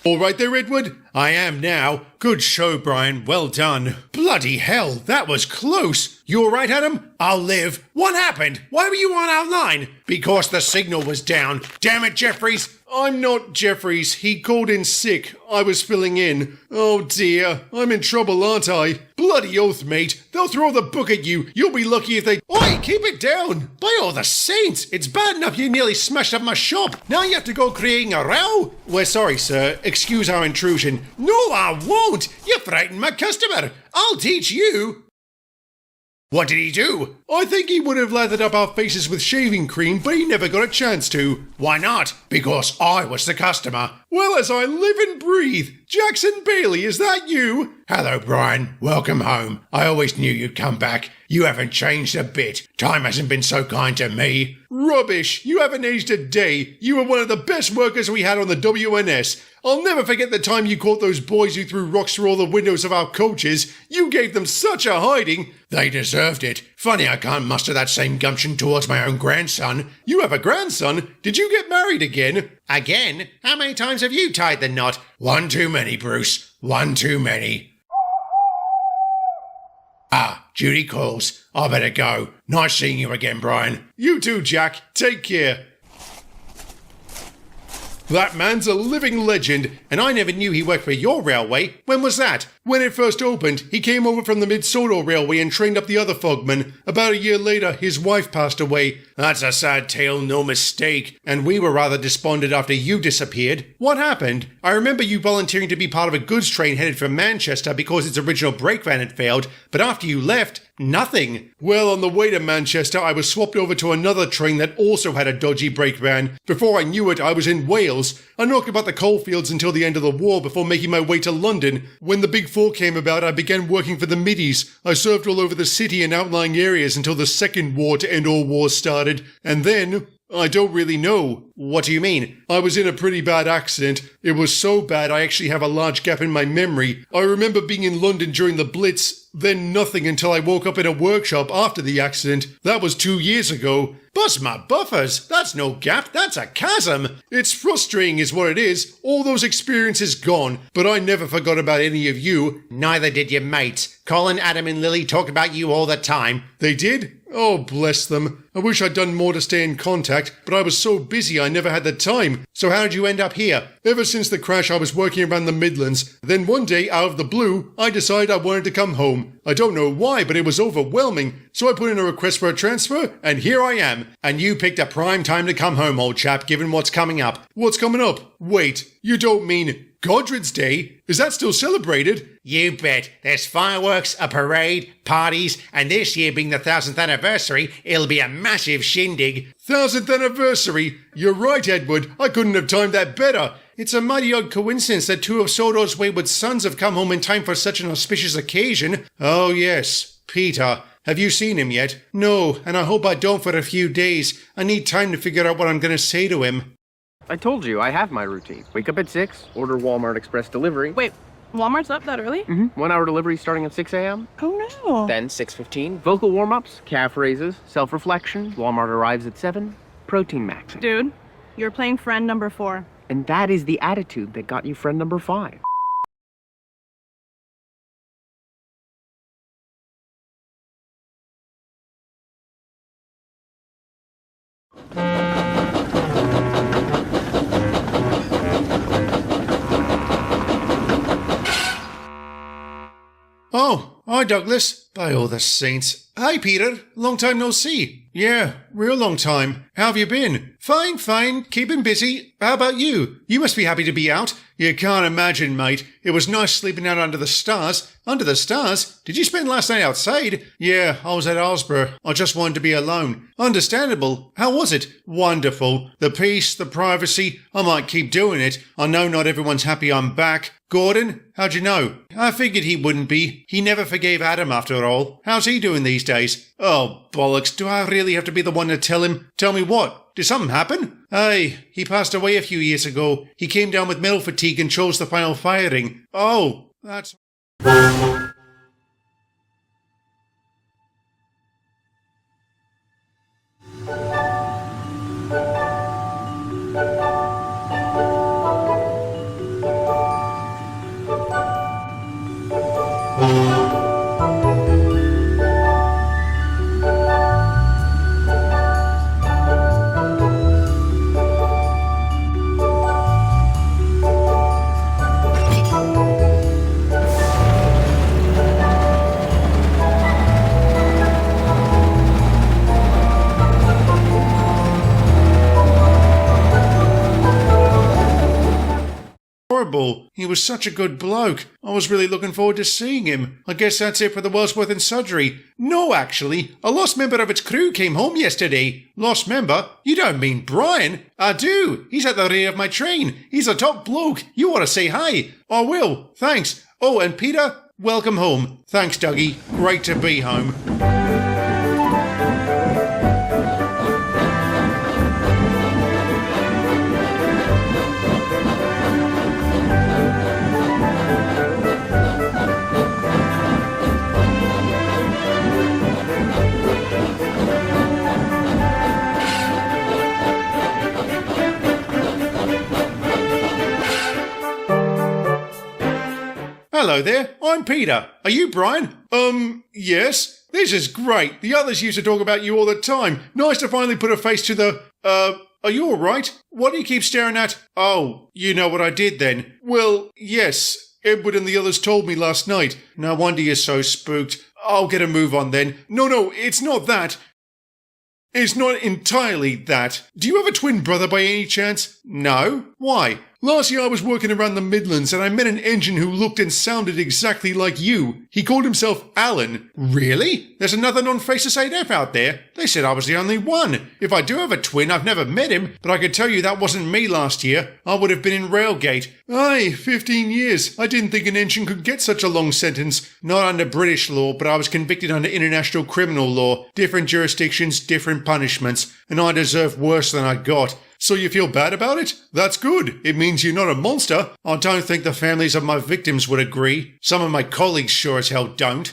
All right there, Edward. I am now. Good show, Brian. Well done. Bloody hell, that was close. You all right, Adam? I'll live. What happened? Why were you on our line? Because the signal was down. Damn it, Jeffries. I'm not Jeffries. He called in sick. I was filling in. Oh dear. I'm in trouble, aren't I? Bloody oath, mate. They'll throw the book at you. You'll be lucky if they... Oi, keep it down. By all the saints. It's bad enough you nearly smashed up my shop. Now you have to go creating a row? We're sorry, sir. Excuse our intrusion. No, I won't. You frightened my customer. I'll teach you. What did he do? I think he would have lathered up our faces with shaving cream, but he never got a chance to. Why not? Because I was the customer. Well, as I live and breathe. Jackson Bailey, is that you? Hello, Brian. Welcome home. I always knew you'd come back. You haven't changed a bit. Time hasn't been so kind to me. Rubbish. You haven't aged a day. You were one of the best workers we had on the WNS. I'll never forget the time you caught those boys who threw rocks through all the windows of our coaches. You gave them such a hiding. They deserved it. Funny I can't muster that same gumption towards my own grandson. You have a grandson? Did you get married again? Again? How many times have you tied the knot? One too many, Bruce. One too many. Ah, Judy calls. I better go. Nice seeing you again, Brian. You too, Jack. Take care. That man's a living legend, and I never knew he worked for your railway. When was that? When it first opened, he came over from the Mid-Sodor Railway and trained up the other fogmen. About a year later, his wife passed away. That's a sad tale, no mistake. And we were rather despondent after you disappeared. What happened? I remember you volunteering to be part of a goods train headed for Manchester because its original brake van had failed, but after you left, nothing. Well, on the way to Manchester, I was swapped over to another train that also had a dodgy brake van. Before I knew it, I was in Wales. I knocked about the coalfields until the end of the war before making my way to London. When the Big Four came about, I began working for the Middies. I served all over the city and outlying areas until the Second War to end all wars started. And then... I don't really know. What do you mean? I was in a pretty bad accident. It was so bad I actually have a large gap in my memory. I remember being in London during the Blitz, then nothing until I woke up in a workshop after the accident. That was 2 years ago. Bust my buffers! That's no gap, that's a chasm! It's frustrating is what it is. All those experiences gone, but I never forgot about any of you. Neither did your mates. Colin, Adam and Lily talk about you all the time. They did? Oh, bless them. I wish I'd done more to stay in contact, but I was so busy I never had the time. So how did you end up here? Ever since the crash I was working around the Midlands. Then one day, out of the blue, I decided I wanted to come home. I don't know why, but it was overwhelming. So I put in a request for a transfer, and here I am. And you picked a prime time to come home, old chap, given what's coming up. What's coming up? Wait, you don't mean... Godred's Day? Is that still celebrated? You bet. There's fireworks, a parade, parties, and this year being the 1000th anniversary, it'll be a massive shindig. 1000th anniversary? You're right, Edward. I couldn't have timed that better. It's a mighty odd coincidence that two of Sodor's wayward sons have come home in time for such an auspicious occasion. Oh, yes. Peter. Have you seen him yet? No, and I hope I don't for a few days. I need time to figure out what I'm going to say to him. I told you, I have my routine. Wake up at 6, order Walmart Express delivery. Wait, Walmart's up that early? 1 hour delivery starting at 6 a.m. Oh no. Then 6:15, vocal warm-ups, calf raises, self-reflection. Walmart arrives at 7, protein maxing. Dude, you're playing friend number 4. And that is the attitude that got you friend number 5. Oh, hi Douglas. By all the saints. Hi Peter. Long time no see. Yeah, real long time. How have you been? Fine, fine. Keeping busy. How about you? You must be happy to be out. You can't imagine, mate. It was nice sleeping out under the stars. Under the stars? Did you spend last night outside? Yeah, I was at Arsborough. I just wanted to be alone. Understandable. How was it? Wonderful. The peace, the privacy. I might keep doing it. I know not everyone's happy I'm back. Gordon? How'd you know? I figured he wouldn't be. He never forgave Adam after all. How's he doing these days? Oh, bollocks. Do I really have to be the one to tell him? Tell me what? Did something happen? Aye, he passed away a few years ago. He came down with mental fatigue and chose the final firing. Oh, that's... horrible. He was such a good bloke. I was really looking forward to seeing him. I guess that's it for the Wellsworth and Sudbury. No, actually, a lost member of its crew came home yesterday. Lost member? You don't mean Brian? I do. He's at the rear of my train. He's a top bloke. You ought to say hi. I will. Thanks. Oh, and Peter, welcome home. Thanks, Dougie. Great to be home. Hello there, I'm Peter. Are you Brian? Yes. This is great. The others used to talk about you all the time. Nice to finally put a face to the, are you alright? What do you keep staring at? Oh, you know what I did then. Well, yes. Edward and the others told me last night. No wonder you're so spooked. I'll get a move on then. No, it's not that. It's not entirely that. Do you have a twin brother by any chance? No? Why? Last year I was working around the Midlands and I met an engine who looked and sounded exactly like you. He called himself Alan. Really? There's another non-Faceless 8F out there? They said I was the only one. If I do have a twin, I've never met him, but I can tell you that wasn't me last year. I would have been in Railgate. Aye, 15 years. I didn't think an engine could get such a long sentence. Not under British law, but I was convicted under international criminal law. Different jurisdictions, different punishments, and I deserve worse than I got. So you feel bad about it? That's good. It means you're not a monster. I don't think the families of my victims would agree. Some of my colleagues sure as hell don't.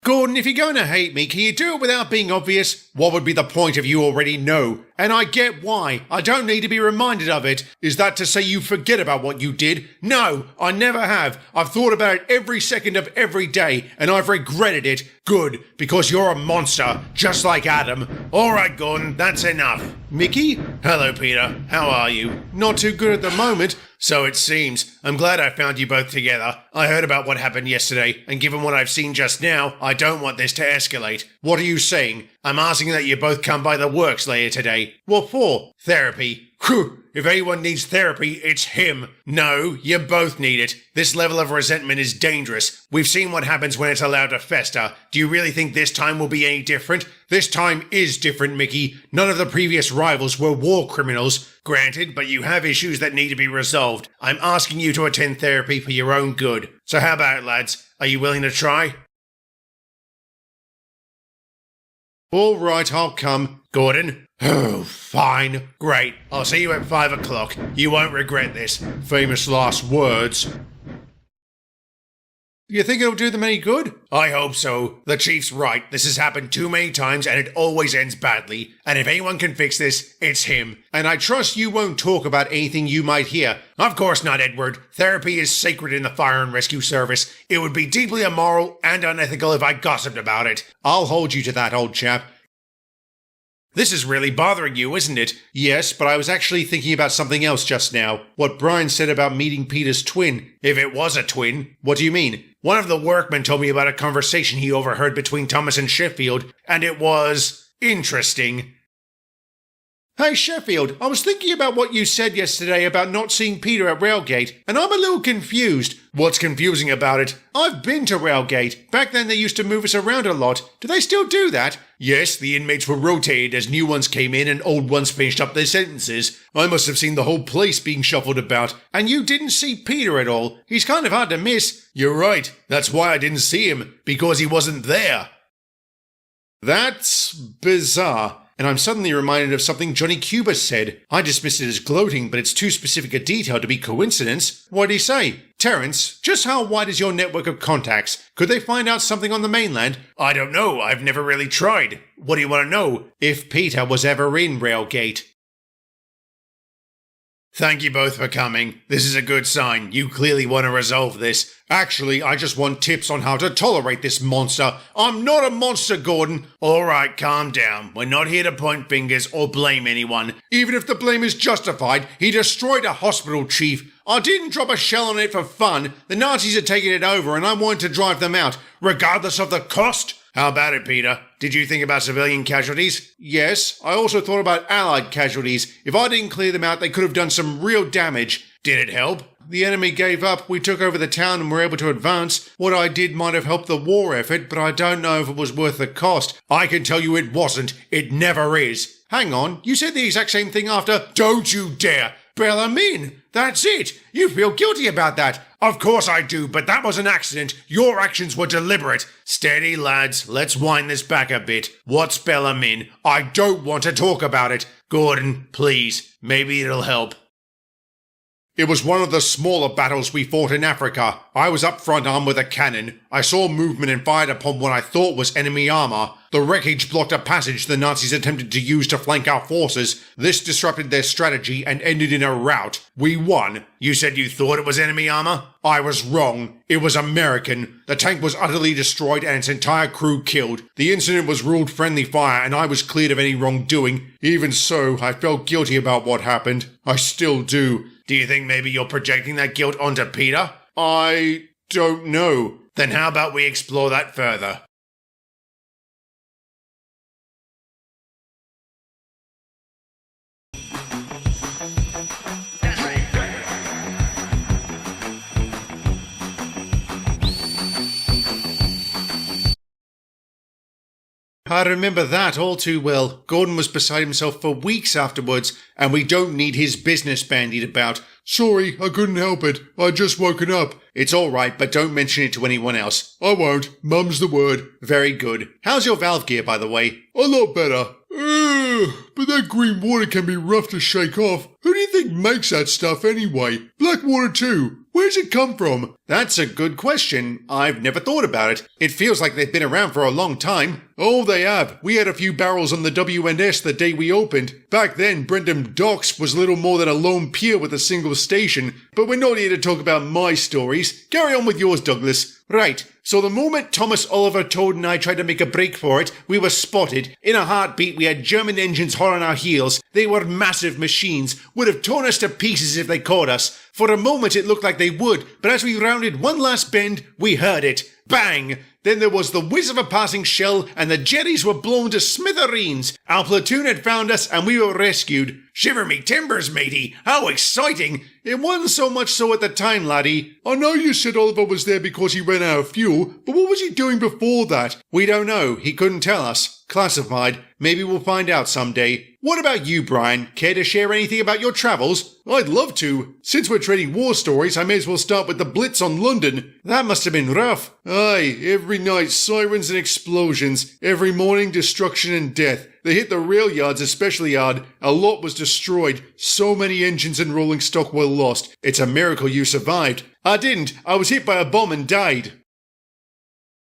Gordon, if you're going to hate me, can you do it without being obvious? What would be the point if you already know? And I get why. I don't need to be reminded of it. Is that to say you forget about what you did? No, I never have. I've thought about it every second of every day, and I've regretted it. Good, because you're a monster, just like Adam. All right, Gordon, that's enough. Mickey? Hello, Peter. How are you? Not too good at the moment. So it seems. I'm glad I found you both together. I heard about what happened yesterday, and given what I've seen just now, I don't want this to escalate. What are you saying? I'm asking that you both come by the works later today. What for? Therapy. Whew. If anyone needs therapy, it's him. No, you both need it. This level of resentment is dangerous. We've seen what happens when it's allowed to fester. Do you really think this time will be any different? This time is different, Mickey. None of the previous rivals were war criminals. Granted, but you have issues that need to be resolved. I'm asking you to attend therapy for your own good. So how about it, lads? Are you willing to try? All right, I'll come. Gordon? Oh, fine. Great. I'll see you at 5 o'clock. You won't regret this. Famous last words. You think it'll do them any good? I hope so. The Chief's right. This has happened too many times and it always ends badly. And if anyone can fix this, it's him. And I trust you won't talk about anything you might hear. Of course not, Edward. Therapy is sacred in the Fire and Rescue Service. It would be deeply immoral and unethical if I gossiped about it. I'll hold you to that, old chap. This is really bothering you, isn't it? Yes, but I was actually thinking about something else just now. What Brian said about meeting Peter's twin. If it was a twin, what do you mean? One of the workmen told me about a conversation he overheard between Thomas and Sheffield, and it was interesting. Hey Sheffield, I was thinking about what you said yesterday about not seeing Peter at Railgate, and I'm a little confused. What's confusing about it? I've been to Railgate. Back then they used to move us around a lot. Do they still do that? Yes, the inmates were rotated as new ones came in and old ones finished up their sentences. I must have seen the whole place being shuffled about. And you didn't see Peter at all. He's kind of hard to miss. You're right. That's why I didn't see him. Because he wasn't there. That's bizarre. And I'm suddenly reminded of something Johnny Cuba said. I dismissed it as gloating, but it's too specific a detail to be coincidence. What'd he say? Terence, just how wide is your network of contacts? Could they find out something on the mainland? I don't know. I've never really tried. What do you want to know? If Peter was ever in Railgate. Thank you both for coming. This is a good sign. You clearly want to resolve this. Actually, I just want tips on how to tolerate this monster. I'm not a monster, Gordon. Alright, calm down. We're not here to point fingers or blame anyone. Even if the blame is justified, he destroyed a hospital, Chief. I didn't drop a shell on it for fun. The Nazis had taken it over and I wanted to drive them out, regardless of the cost. How about it, Peter? Did you think about civilian casualties? Yes, I also thought about Allied casualties. If I didn't clear them out, they could have done some real damage. Did it help? The enemy gave up, we took over the town and were able to advance. What I did might have helped the war effort, but I don't know if it was worth the cost. I can tell you it wasn't. It never is. Hang on, you said the exact same thing after... Don't you dare! Bellarmine! That's it! You feel guilty about that! Of course I do, but that was an accident. Your actions were deliberate. Steady, lads. Let's wind this back a bit. What's Bellarmine? I don't want to talk about it. Gordon, please. Maybe it'll help. It was one of the smaller battles we fought in Africa. I was up front armed with a cannon. I saw movement and fired upon what I thought was enemy armor. The wreckage blocked a passage the Nazis attempted to use to flank our forces. This disrupted their strategy and ended in a rout. We won. You said you thought it was enemy armor? I was wrong. It was American. The tank was utterly destroyed and its entire crew killed. The incident was ruled friendly fire and I was cleared of any wrongdoing. Even so, I felt guilty about what happened. I still do. Do you think maybe you're projecting that guilt onto Peter? I don't know. Then how about we explore that further? I remember that all too well. Gordon was beside himself for weeks afterwards, and we don't need his business bandied about. Sorry, I couldn't help it. I'd just woken up. It's all right, but don't mention it to anyone else. I won't. Mum's the word. Very good. How's your valve gear, by the way? A lot better. But that green water can be rough to shake off. Who do you think makes that stuff anyway? Blackwater too. Where's it come from? That's a good question. I've never thought about it. It feels like they've been around for a long time. Oh, they have. We had a few barrels on the W&S the day we opened. Back then, Brentham Docks was little more than a lone pier with a single station. But we're not here to talk about my stories. Carry on with yours, Douglas. Right. So the moment Thomas Oliver Toad and I tried to make a break for it, we were spotted. In a heartbeat, we had German engines hot on our heels. They were massive machines, would have torn us to pieces if they caught us. For a moment it looked like they would, but as we rounded one last bend, we heard it. Bang! Then there was the whiz of a passing shell, and the jetties were blown to smithereens. Our platoon had found us, and we were rescued. Shiver me timbers, matey! How exciting! It wasn't so much so at the time, laddie. I know you said Oliver was there because he ran out of fuel, but what was he doing before that? We don't know. He couldn't tell us. Classified. Maybe we'll find out someday. What about you, Brian? Care to share anything about your travels? I'd love to. Since we're trading war stories, I may as well start with the Blitz on London. That must have been rough. Aye, every night sirens and explosions. Every morning destruction and death. They hit the rail yards especially hard. A lot was destroyed. So many engines and rolling stock were lost. It's a miracle you survived. I didn't. I was hit by a bomb and died.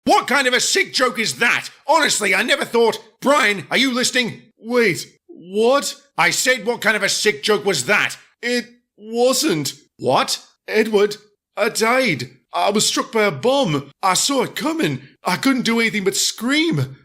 What kind of a sick joke is that? Honestly, I never thought... Brian, are you listening? Wait, what? I said what kind of a sick joke was that? It wasn't. What? Edward, I died. I was struck by a bomb. I saw it coming. I couldn't do anything but scream.